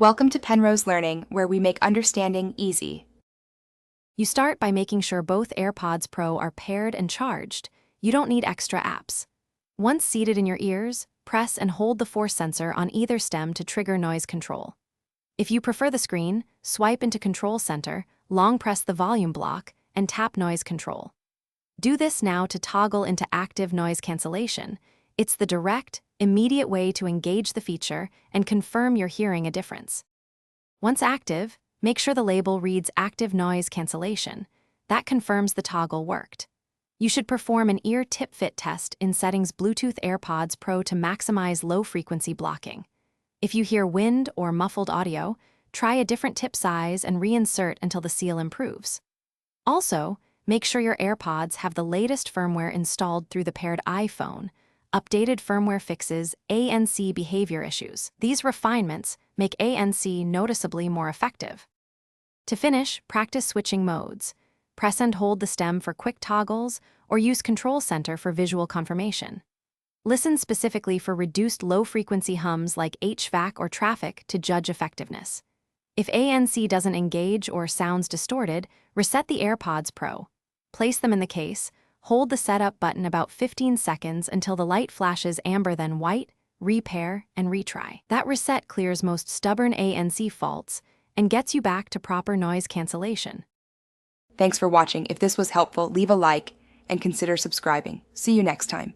Welcome to Penrose Learning, where we make understanding easy. You start by making sure both AirPods Pro are paired and charged. You don't need extra apps. Once seated in your ears, press and hold the force sensor on either stem to trigger noise control. If you prefer the screen, swipe into Control Center, long press the volume block, and tap Noise Control. Do this now to toggle into active noise cancellation. It's the direct, immediate way to engage the feature and confirm you're hearing a difference. Once active, make sure the label reads Active Noise Cancellation. That confirms the toggle worked. You should perform an ear tip fit test in settings Bluetooth AirPods Pro to maximize low-frequency blocking. If you hear wind or muffled audio, try a different tip size and reinsert until the seal improves. Also, make sure your AirPods have the latest firmware installed through the paired iPhone. Updated firmware fixes ANC behavior issues. These refinements make ANC noticeably more effective. To finish, practice switching modes. Press and hold the stem for quick toggles or use Control Center for visual confirmation. Listen specifically for reduced low-frequency hums like HVAC or traffic to judge effectiveness. If ANC doesn't engage or sounds distorted, reset the AirPods Pro. Place them in the case, hold the setup button about 15 seconds until the light flashes amber then white, repair, and retry. That reset clears most stubborn ANC faults and gets you back to proper noise cancellation. Thanks for watching. If this was helpful, leave a like and consider subscribing. See you next time.